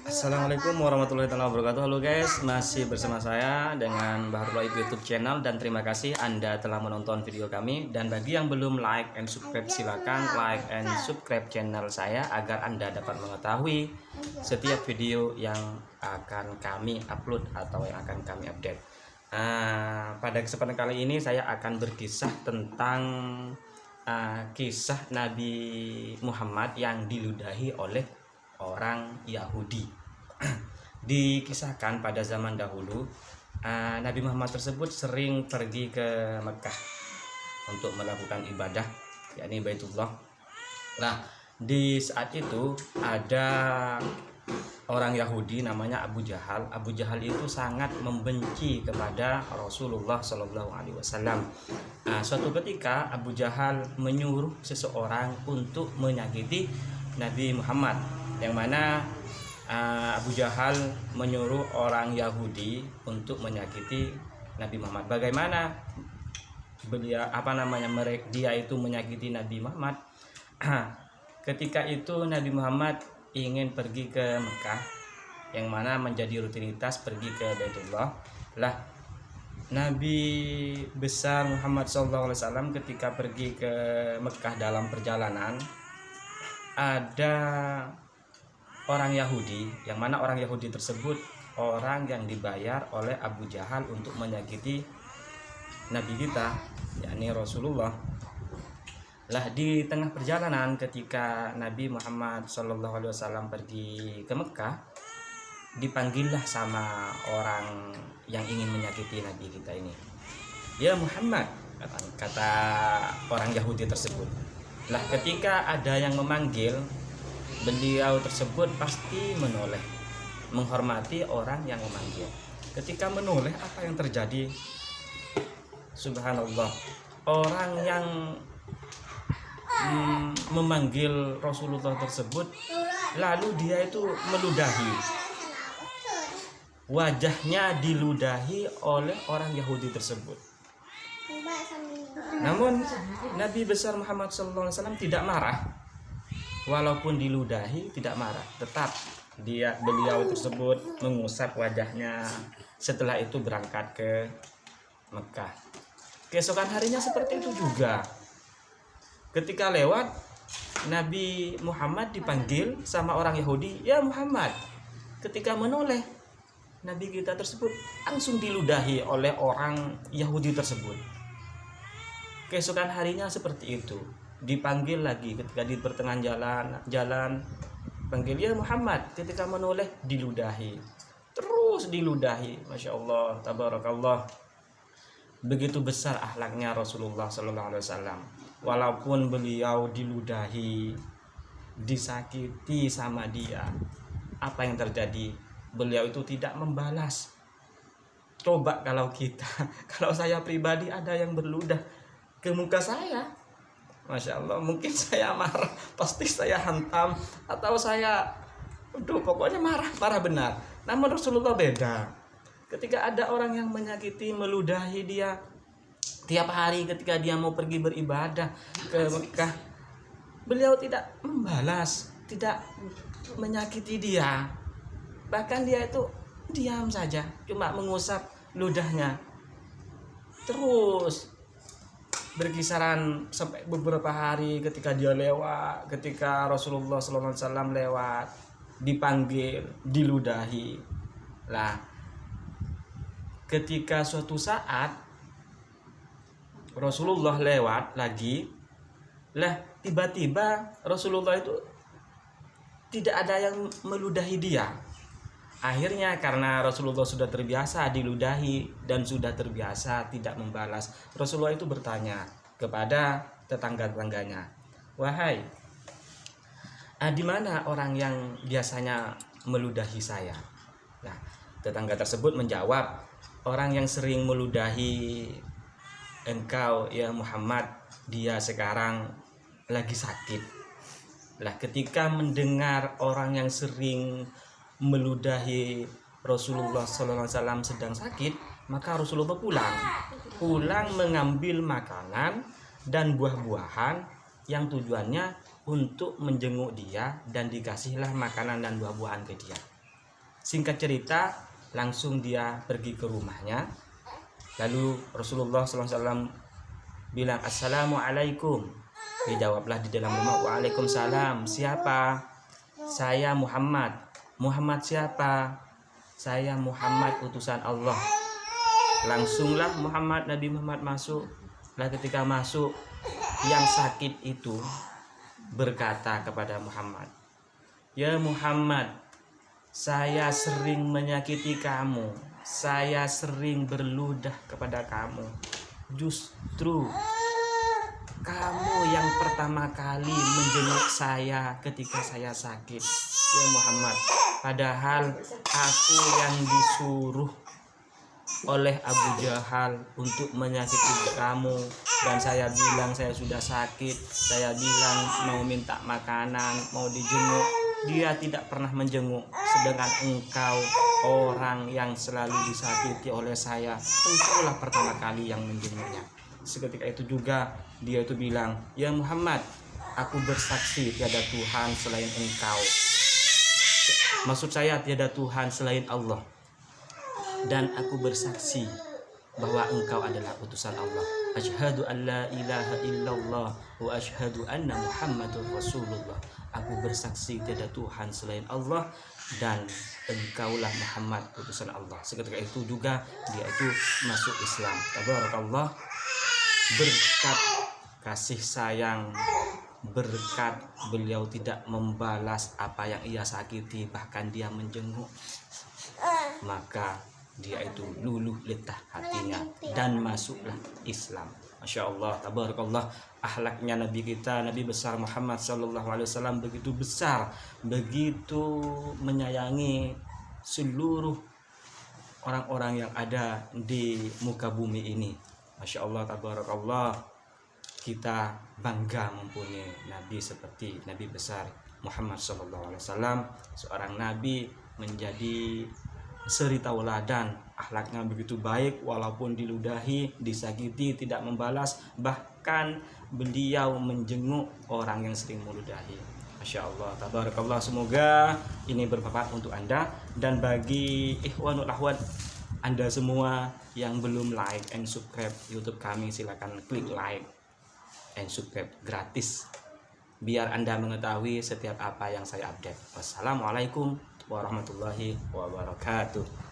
Assalamualaikum warahmatullahi wabarakatuh. Halo guys, masih bersama saya dengan Bahar Laib YouTube channel, dan terima kasih Anda telah menonton video kami. Dan bagi yang belum like and subscribe, silakan like and subscribe channel saya agar Anda dapat mengetahui setiap video yang akan kami upload atau yang akan kami update. Pada kesempatan kali ini saya akan berkisah tentang kisah Nabi Muhammad yang diludahi oleh orang Yahudi. Dikisahkan pada zaman dahulu Nabi Muhammad tersebut sering pergi ke Mekah untuk melakukan ibadah, yakni Baitullah. Nah, di saat itu ada orang Yahudi namanya Abu Jahal. Abu Jahal itu sangat membenci kepada Rasulullah Shallallahu Alaihi Wasallam. Suatu ketika Abu Jahal menyuruh seseorang untuk menyakiti Nabi Muhammad, yang mana Abu Jahal menyuruh orang Yahudi untuk menyakiti Nabi Muhammad. Bagaimana dia itu menyakiti Nabi Muhammad? Ketika itu Nabi Muhammad ingin pergi ke Mekah, yang mana menjadi rutinitas pergi ke Baitullah. Lah, Nabi besar Muhammad SAW ketika pergi ke Mekah dalam perjalanan, ada orang Yahudi, yang mana orang Yahudi tersebut orang yang dibayar oleh Abu Jahal untuk menyakiti Nabi kita, yakni Rasulullah. Lah, di tengah perjalanan ketika Nabi Muhammad SAW pergi ke Mekah, dipanggillah sama orang yang ingin menyakiti Nabi kita ini. Ya Muhammad, kata orang Yahudi tersebut. Lah, ketika ada yang memanggil, beliau tersebut pasti menoleh, menghormati orang yang memanggil. Ketika menoleh, apa yang terjadi? Subhanallah, orang yang memanggil Rasulullah tersebut, lalu dia itu meludahi. Wajahnya diludahi oleh orang Yahudi tersebut. Namun Nabi besar Muhammad SAW tidak marah. Walaupun diludahi, tidak marah. Tetap beliau tersebut mengusap wajahnya. Setelah itu berangkat ke Mekah. Keesokan harinya seperti itu juga. Ketika lewat, Nabi Muhammad dipanggil sama orang Yahudi, ya Muhammad. Ketika menoleh, Nabi kita tersebut langsung diludahi oleh orang Yahudi tersebut. Keesokan harinya seperti itu, dipanggil lagi ketika di pertengahan jalan panggil, ya Muhammad. Ketika menoleh, diludahi, terus diludahi. Masya Allah, tabarakallah. Begitu besar akhlaknya Rasulullah Sallallahu Alaihi Wasallam. Walaupun beliau diludahi, disakiti sama dia, apa yang terjadi? Beliau itu tidak membalas. Coba kalau kalau saya pribadi ada yang berludah ke muka saya, Masya Allah, mungkin saya marah, pasti saya hantam, atau saya pokoknya marah benar. Namun Rasulullah beda. Ketika ada orang yang menyakiti, meludahi dia tiap hari ketika dia mau pergi beribadah ke Mekah, beliau tidak membalas, tidak menyakiti dia. Bahkan dia itu diam saja, cuma mengusap ludahnya. Terus berkisaran sampai beberapa hari ketika dia lewat, ketika Rasulullah SAW lewat, dipanggil, diludahi. Lah, ketika suatu saat Rasulullah lewat lagi, lah tiba-tiba Rasulullah itu tidak ada yang meludahi dia. Akhirnya karena Rasulullah sudah terbiasa diludahi dan sudah terbiasa tidak membalas, Rasulullah itu bertanya kepada tetangga-tetangganya, wahai, di mana orang yang biasanya meludahi saya? Nah, tetangga tersebut menjawab, orang yang sering meludahi engkau ya Muhammad, dia sekarang lagi sakit. Lah, ketika mendengar orang yang sering meludahi Rasulullah SAW sedang sakit, maka Rasulullah pulang mengambil makanan dan buah-buahan yang tujuannya untuk menjenguk dia, dan dikasihlah makanan dan buah-buahan ke dia. Singkat cerita, langsung dia pergi ke rumahnya. Lalu Rasulullah SAW bilang, "Assalamualaikum." Dijawablah di dalam rumah, "Waalaikumsalam." "Siapa?" "Saya Muhammad." "Muhammad siapa?" "Saya Muhammad, utusan Allah." Langsunglah Nabi Muhammad masuk. Lah ketika masuk, yang sakit itu berkata kepada Muhammad, "Ya Muhammad, saya sering menyakiti kamu, saya sering berludah kepada kamu. Justru kamu yang pertama kali menjenguk saya ketika saya sakit, ya Muhammad. Padahal aku yang disuruh oleh Abu Jahal untuk menyakiti kamu, dan saya bilang saya sudah sakit, saya bilang mau minta makanan, mau dijenguk, dia tidak pernah menjenguk. Sedangkan engkau orang yang selalu disakiti oleh saya, engkaulah pertama kali yang menjenguknya." Seketika itu juga dia itu bilang, "Ya Muhammad, aku bersaksi tiada Tuhan selain engkau." Maksud saya tiada Tuhan selain Allah. "Dan aku bersaksi bahwa engkau adalah utusan Allah. Asyhadu an la ilaha illallah wa asyhadu anna Muhammadur Rasulullah." Aku bersaksi tiada Tuhan selain Allah dan engkaulah Muhammad, utusan Allah. Seketika itu juga dia itu masuk Islam. Tabarakallah, berkat kasih sayang, berkat beliau tidak membalas apa yang ia sakiti, bahkan dia menjenguk, maka dia itu luluh letah hatinya dan masuklah Islam. Masya Allah, tabarakallah, akhlaknya Nabi kita, Nabi besar Muhammad SAW begitu besar, begitu menyayangi seluruh orang-orang yang ada di muka bumi ini. Masya Allah, tabarakallah, kita bangga mempunyai Nabi seperti Nabi besar Muhammad SAW, seorang Nabi menjadi suri tauladan. Akhlaknya begitu baik, walaupun diludahi, disakiti, tidak membalas, bahkan beliau menjenguk orang yang sering meludahi. Masya Allah, tabarakallah, semoga ini bermanfaat untuk Anda. Dan bagi ikhwanul akhwat Anda semua yang belum like and subscribe YouTube kami, silakan klik like and subscribe gratis, biar Anda mengetahui setiap apa yang saya update. Wassalamualaikum warahmatullahi wabarakatuh.